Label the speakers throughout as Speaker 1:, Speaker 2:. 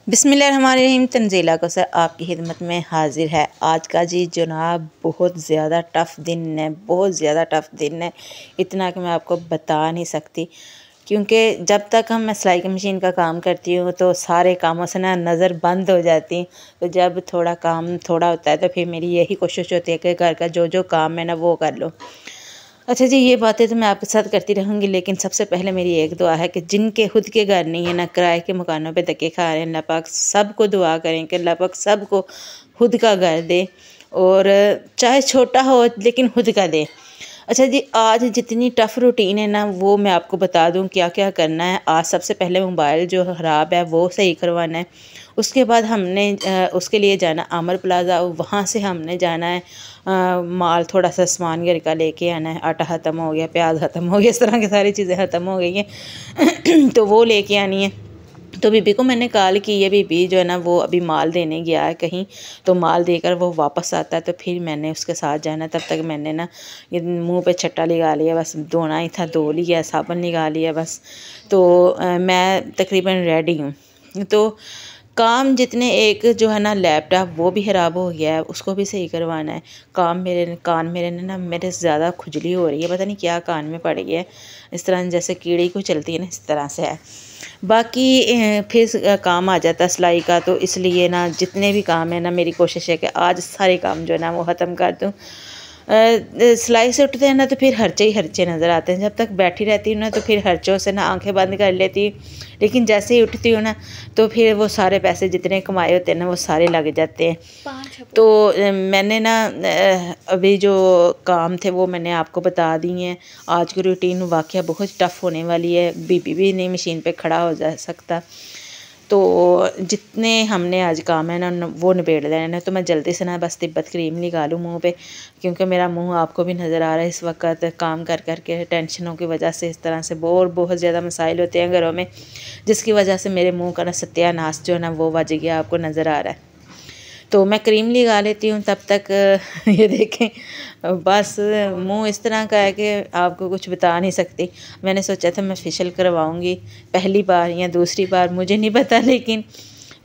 Speaker 1: बिस्मिल्लाहिर्रहमानिर्रहीम। तंजीला कौसर आपकी खिदमत में हाजिर है। आज का जी जनाब बहुत ज़्यादा टफ़ दिन है, बहुत ज़्यादा टफ़ दिन है, इतना कि मैं आपको बता नहीं सकती। क्योंकि जब तक मैं सिलाई की मशीन का काम करती हूँ तो सारे कामों से ना नज़र बंद हो जाती। तो जब थोड़ा काम थोड़ा होता है तो फिर मेरी यही कोशिश होती है कि घर का जो जो काम है ना वो कर लो। अच्छा जी, ये बातें तो मैं आपके साथ करती रहूँगी, लेकिन सबसे पहले मेरी एक दुआ है कि जिनके खुद के घर नहीं है ना, किराए के मकानों पे धक्के खा रहे हैं, अल्लाह पाक सबको दुआ करें कि अल्लाह पाक सबको खुद का घर दे, और चाहे छोटा हो लेकिन खुद का दे। अच्छा जी, आज जितनी टफ़ रूटीन है ना वो मैं आपको बता दूं क्या क्या करना है। आज सबसे पहले मोबाइल जो ख़राब है वो सही करवाना है। उसके बाद हमने उसके लिए जाना अमर प्लाज़ा, वहाँ से हमने जाना है माल, थोड़ा सा सामान घर का लेके आना है। आटा ख़त्म हो गया, प्याज ख़त्म हो गया, इस तरह की सारी चीज़ें ख़त्म हो गई हैं तो वो लेके आनी है। तो बीबी को मैंने कॉल की है, बीबी जो है ना वो अभी माल देने गया है कहीं, तो माल देकर वो वापस आता है तो फिर मैंने उसके साथ जाना। तब तक मैंने ना ये मुंह पे छट्टा लगा लिया, बस धोना ही था, धो लिया, साबुन लगा लिया बस। तो मैं तकरीबन रेडी हूँ। तो काम जितने, एक जो है ना लैपटॉप वो भी ख़राब हो गया है, उसको भी सही करवाना है। कान मेरे ने ना मेरे ज़्यादा खुजली हो रही है, पता नहीं क्या कान में पड़ गया है, इस तरह जैसे कीड़ी को चलती है ना, इस तरह से है। बाकी फिर काम आ जाता है सिलाई का, तो इसलिए ना जितने भी काम है ना मेरी कोशिश है कि आज सारे काम जो है ना वो ख़त्म कर दूँ। सिलाई से उठते हैं ना तो फिर खर्चे ही खर्चे नज़र आते हैं। जब तक बैठी रहती हूँ ना तो फिर खर्चों से ना आंखें बंद कर लेती हूँ, लेकिन जैसे ही उठती हूँ ना तो फिर वो सारे पैसे जितने कमाए होते हैं ना वो सारे लग जाते हैं। तो मैंने ना अभी जो काम थे वो मैंने आपको बता दिए हैं। आज की रूटीन वाकई बहुत टफ़ होने वाली है, बीबी भी नहीं मशीन पे खड़ा हो जा सकता। तो जितने हमने आज काम है ना वो निबेड़ लेना है। तो मैं जल्दी से ना बस तिब्बत क्रीम लगा लूँ मुँह पे, क्योंकि मेरा मुँह आपको भी नज़र आ रहा है इस वक्त काम कर कर के टेंशनों की वजह से, इस तरह से बहुत ज़्यादा मसाइल होते हैं घरों में, जिसकी वजह से मेरे मुँह का ना सत्यानाश जो है ना वो बज गया, आपको नज़र आ रहा है। तो मैं क्रीम लगा लेती हूँ तब तक ये देखें बस मुंह इस तरह का है कि आपको कुछ बता नहीं सकती। मैंने सोचा था मैं फेशियल करवाऊँगी पहली बार या दूसरी बार, मुझे नहीं पता, लेकिन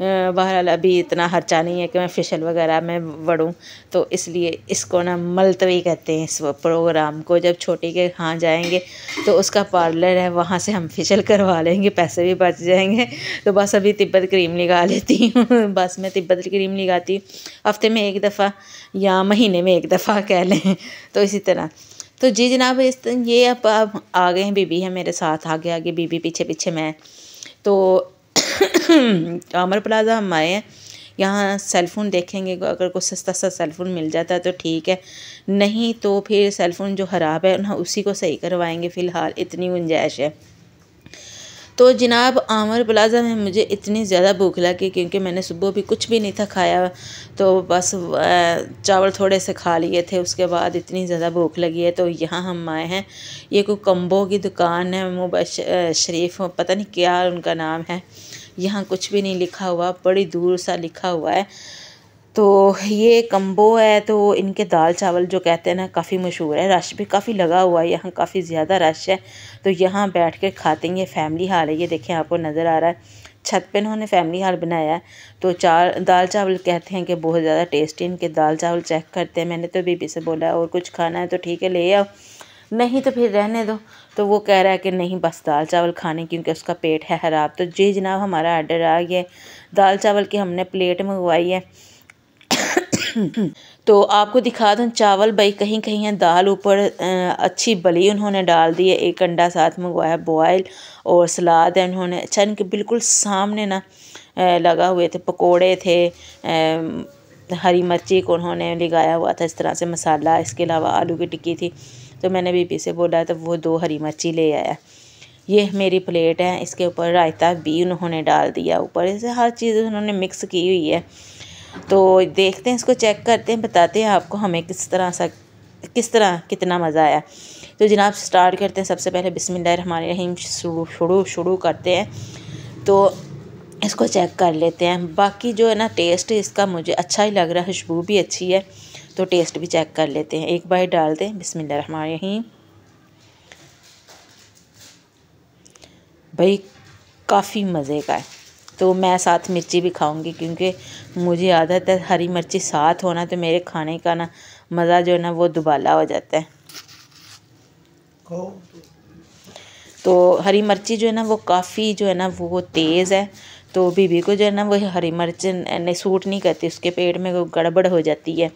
Speaker 1: बहरहाल अभी इतना खर्चा नहीं है कि मैं फेशियल वगैरह में बढ़ूँ। तो इसलिए इसको ना मुलतवी कहते हैं इस प्रोग्राम को। जब छोटी के यहाँ जाएंगे तो उसका पार्लर है, वहाँ से हम फेशियल करवा लेंगे, पैसे भी बच जाएंगे। तो बस अभी तिब्बत क्रीम लगा लेती हूँ बस मैं तिब्बत क्रीम लगाती हूँ हफ्ते में एक दफ़ा या महीने में एक दफ़ा कह लें, तो इसी तरह। तो जी जनाब, ये अब आ गए हैं, बीबी है मेरे साथ, आगे आगे बीबी, पीछे पीछे मैं। तो अमर प्लाज़ा हम आए हैं, यहाँ सेलफ़ोन देखेंगे, अगर कोई सस्ता सा सेलफ़ोन मिल जाता है तो ठीक है, नहीं तो फिर सेलफ़ोन जो ख़राब है ना उसी को सही करवाएंगे, फ़िलहाल इतनी गुंजाइश है। तो जनाब आमर प्लाज़ा में मुझे इतनी ज़्यादा भूख लगी क्योंकि मैंने सुबह भी कुछ भी नहीं था खाया, तो बस चावल थोड़े से खा लिए थे। उसके बाद इतनी ज़्यादा भूख लगी है तो यहाँ हम आए हैं। ये कोई कम्बो की दुकान है, शरीफ पता नहीं क्या उनका नाम है, यहाँ कुछ भी नहीं लिखा हुआ, बड़ी दूर सा लिखा हुआ है। तो ये कम्बो है, तो इनके दाल चावल जो कहते हैं ना काफ़ी मशहूर है, रश भी काफ़ी लगा हुआ है, यहाँ काफ़ी ज़्यादा रश है। तो यहाँ बैठ के खाते हैं। ये फैमिली हाल है, ये देखें आपको नज़र आ रहा है, छत पे इन्होंने फैमिली हाल बनाया है। तो दाल चावल कहते हैं कि बहुत ज़्यादा टेस्टी इनके दाल चावल, चेक करते हैं। मैंने तो बीबी से बोला और कुछ खाना है तो ठीक है ले आओ, नहीं तो फिर रहने दो। तो वो कह रहा है कि नहीं बस दाल चावल खाने, क्योंकि उसका पेट है ख़राब। तो जी जनाब, हमारा आर्डर आ गया, दाल चावल की हमने प्लेट मंगवाई है। तो आपको दिखा दूँ चावल भाई कहीं कहीं है, दाल ऊपर अच्छी बली उन्होंने डाल दी है, एक अंडा साथ मंगवाया बॉयल, और सलाद है उन्होंने। अच्छा, इनके बिल्कुल सामने ना लगा हुए थे पकोड़े थे, हरी मिर्ची को उन्होंने लगाया हुआ था इस तरह से मसाला, इसके अलावा आलू की टिक्की थी। तो मैंने बीबी से बोला तो वो 2 हरी मिर्ची ले आया। ये मेरी प्लेट है, इसके ऊपर रायता भी उन्होंने डाल दिया, ऊपर इसे हर चीज़ उन्होंने मिक्स की हुई है। तो देखते हैं, इसको चेक करते हैं, बताते हैं आपको हमें किस तरह कितना मज़ा आया। तो जनाब स्टार्ट करते हैं। सबसे पहले बिस्मिल्लाहिर्रहमानिर्रहीम शुरू करते हैं। तो इसको चेक कर लेते हैं। बाकी जो है ना टेस्ट इसका मुझे अच्छा ही लग रहा है, खुशबू भी अच्छी है, तो टेस्ट भी चेक कर लेते हैं। एक बाइट डालते हैं। बिस्मिल्लाहिर्रहमानिर्रहीम। भाई काफ़ी मज़े का है। तो मैं साथ मिर्ची भी खाऊंगी, क्योंकि मुझे आदत है हरी मिर्ची साथ होना, तो मेरे खाने का ना मज़ा जो है ना वो दुबाला हो जाता है। तो हरी मिर्ची जो है ना वो काफ़ी जो है ना वो तेज़ है, तो बीबी को जो है ना वो हरी मिर्च ने सूट नहीं करती, उसके पेट में वो गड़बड़ हो जाती है।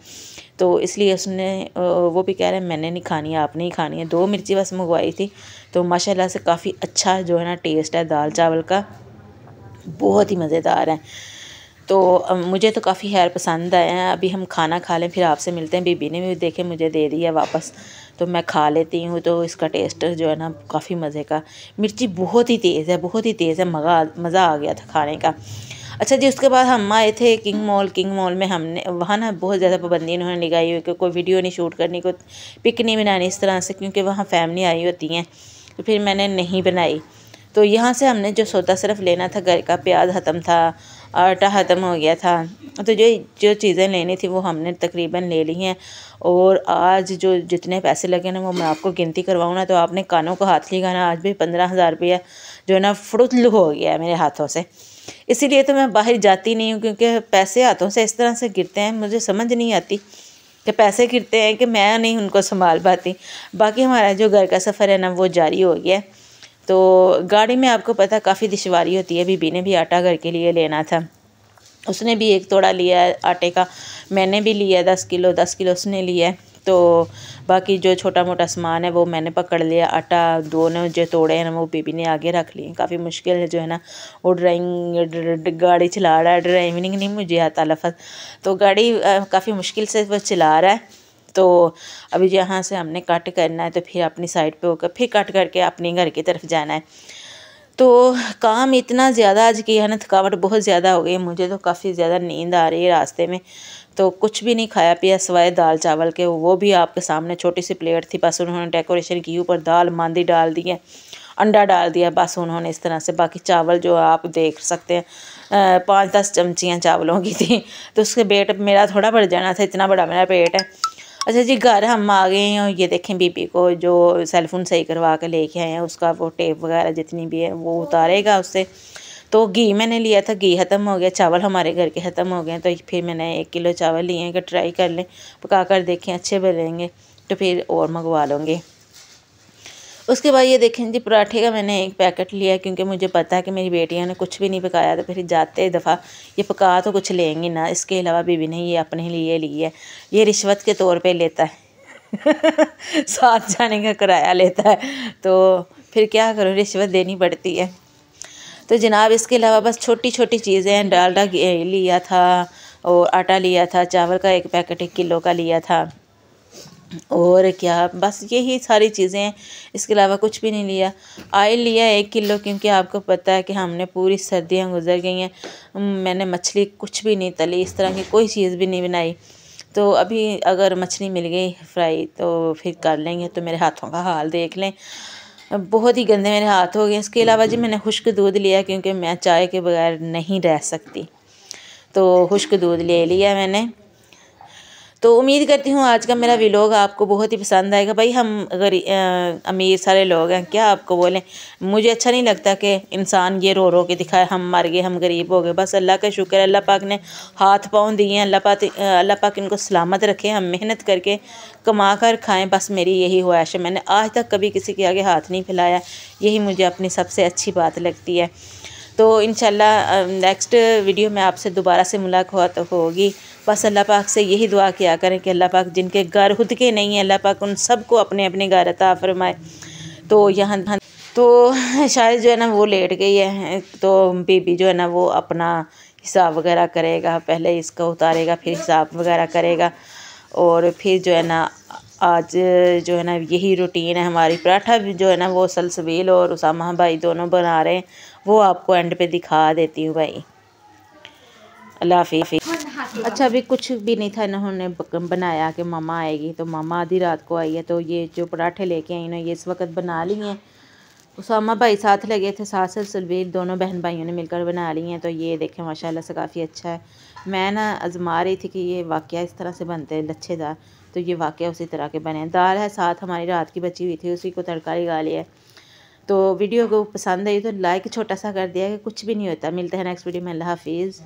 Speaker 1: तो इसलिए उसने वो भी कह रहे हैं मैंने नहीं खानी है, आपने ही खानी है। 2 मिर्ची बस मंगवाई थी, तो माशाल्लाह से काफ़ी अच्छा जो है ना टेस्ट है दाल चावल का, बहुत ही मज़ेदार है। तो मुझे तो काफ़ी खैर पसंद आए हैं। अभी हम खाना खा लें, फिर आपसे मिलते हैं। बीबी ने भी देखे मुझे दे दिया वापस, तो मैं खा लेती हूँ। तो इसका टेस्ट जो है ना काफ़ी मज़े का, मिर्ची बहुत ही तेज़ है, बहुत ही तेज़ है, मज़ा आ गया था खाने का। अच्छा जी, उसके बाद हम आए थे किंग मॉल में। हमने वहाँ ना बहुत ज़्यादा पाबंदी इन्होंने लगाई हुई कि कोई वीडियो नहीं शूट करनी, कोई पिक नहीं बनानी इस तरह से, क्योंकि वहाँ फैमिली आई होती हैं। तो फिर मैंने नहीं बनाई। तो यहाँ से हमने जो सौदा सिर्फ लेना था घर का, प्याज ख़त्म था, आटा ख़त्म हो गया था, तो जो जो चीज़ें लेनी थी वो हमने तकरीबन ले ली हैं। और आज जो जितने पैसे लगे ना वो मैं आपको गिनती करवाऊँ ना तो आपने कानों को हाथ लगाना। आज भी 15,000 रुपया जो है ना फुड़ुल हो गया है मेरे हाथों से। इसीलिए तो मैं बाहर जाती नहीं हूँ, क्योंकि पैसे हाथों से इस तरह से गिरते हैं, मुझे समझ नहीं आती कि पैसे गिरते हैं कि मैं नहीं उनको संभाल पाती। बाकी हमारा जो घर का सफ़र है ना वो जारी हो गया। तो गाड़ी में आपको पता काफ़ी दुश्वारी होती है। बीबी ने भी आटा घर के लिए लेना था, उसने भी एक तोड़ा लिया है आटे का, मैंने भी लिया 10 किलो उसने लिया है। तो बाकी जो छोटा मोटा सामान है वो मैंने पकड़ लिया। आटा दोनों जो तोड़े हैं ना वो बीबी ने आगे रख लिए। काफ़ी मुश्किल है जो है ना वो गाड़ी चला रहा है, ड्राइविंग नहीं मुझे आता लफज, तो गाड़ी काफ़ी मुश्किल से वो चला रहा है। तो अभी यहाँ से हमने कट करना है, तो फिर अपनी साइड पे होकर फिर कट करके अपने घर की तरफ जाना है। तो काम इतना ज़्यादा आज किया है ना, थकावट बहुत ज़्यादा हो गई मुझे, तो काफ़ी ज़्यादा नींद आ रही है रास्ते में। तो कुछ भी नहीं खाया पिया सिवाय दाल चावल के, वो भी आपके सामने छोटी सी प्लेट थी, बस उन्होंने डेकोरेशन की, ऊपर दाल मांदी डाल दी है, अंडा डाल दिया बस उन्होंने इस तरह से। बाकी चावल जो आप देख सकते हैं 5-10 चमचियाँ चावलों की थी, तो उसके पेट मेरा थोड़ा बढ़ जाना था, इतना बड़ा मेरा पेट है। अच्छा जी, घर हम आ गए हैं और ये देखें बीबी को जो सेलफोन सही करवा के लेके आए हैं, उसका वो टेप वगैरह जितनी भी है वो उतारेगा उससे। तो घी मैंने लिया था, घी ख़त्म हो गया, चावल हमारे घर के ख़त्म हो गए, तो फिर मैंने 1 किलो चावल लिए हैं कि ट्राई कर लें, पका कर देखें अच्छे बनेंगे, तो फिर और मंगवा लूँगी। उसके बाद ये देखें जी, पराठे का मैंने एक पैकेट लिया, क्योंकि मुझे पता है कि मेरी बेटियां ने कुछ भी नहीं पकाया, तो फिर जाते दफ़ा ये पका तो कुछ लेंगी ना। इसके अलावा बीबी ने ये अपने लिए ली है, ये रिश्वत के तौर पे लेता है साथ जाने का किराया लेता है, तो फिर क्या करूँ, रिश्वत देनी पड़ती है। तो जनाब इसके अलावा बस छोटी छोटी चीज़ें हैं, डालडा लिया था और आटा लिया था, चावल का एक पैकेट 1 किलो का लिया था, और क्या बस यही सारी चीज़ें हैं, इसके अलावा कुछ भी नहीं लिया। ऑयल लिया 1 किलो, क्योंकि आपको पता है कि हमने पूरी सर्दियां गुजर गई हैं, मैंने मछली कुछ भी नहीं तली, इस तरह की कोई चीज़ भी नहीं बनाई। तो अभी अगर मछली मिल गई फ्राई तो फिर कर लेंगे। तो मेरे हाथों का हाल देख लें, बहुत ही गंदे मेरे हाथ हो गए। इसके अलावा जी मैंने खुश्क दूध लिया, क्योंकि मैं चाय के बगैर नहीं रह सकती, तो खुश्क दूध ले लिया मैंने। तो उम्मीद करती हूँ आज का मेरा व्लॉग आपको बहुत ही पसंद आएगा। भाई हम अगर अमीर सारे लोग हैं, क्या आपको बोलें, मुझे अच्छा नहीं लगता कि इंसान ये रो रो के दिखाए हम मर गए, हम गरीब हो गए। बस अल्लाह का शुक्र है, अल्लाह पाक ने हाथ पाँव दिए हैं, अल्लाह पाक इनको सलामत रखे, हम मेहनत करके कमा कर खाएँ, बस मेरी यही ख्वाहिश है। मैंने आज तक कभी किसी के आगे हाथ नहीं फैलाया, यही मुझे अपनी सबसे अच्छी बात लगती है। तो इंशाल्लाह नेक्स्ट वीडियो में आपसे दोबारा से मुलाकात होगी। बस अल्लाह पाक से यही दुआ किया करें कि अल्लाह पाक जिनके घर खुद के नहीं है, अल्लाह पाक उन सबको अपने अपने घर अता फरमाए। तो यहाँ तो शायद जो है ना वो लेट गई है, तो बीबी जो है ना वो अपना हिसाब वगैरह करेगा, पहले इसका उतारेगा फिर हिसाब वगैरह करेगा, और फिर जो है ना आज जो है ना यही रूटीन है हमारी। पराठा भी जो है ना वो सलसबील और उसामा भाई दोनों बना रहे हैं, वो आपको एंड पे दिखा देती हूँ भाई। अल्लाह हाफिज़। अच्छा अभी कुछ भी नहीं था, इन्होंने बनाया कि मामा आएगी, तो मामा आधी रात को आई है, तो ये जो पराठे लेके आई ना ये इस वक्त बना ली हैं। उसामा भाई साथ लगे थे, साथ सलसबील दोनों बहन भाइयों ने मिलकर बना ली हैं। तो ये देखें माशाल्लाह से काफ़ी अच्छा है। मैं ना आजमा रही थी कि ये वाक़या इस तरह से बनते हैं लच्छेदार, तो ये वाक़या उसी तरह के बने हैं। दाल है साथ हमारी रात की बची हुई थी, उसी को तड़का लगा लिया है। तो वीडियो को पसंद आई तो लाइक छोटा सा कर दिया कि कुछ भी नहीं होता। मिलते हैं नेक्स्ट वीडियो में। अल्लाह हाफिज़।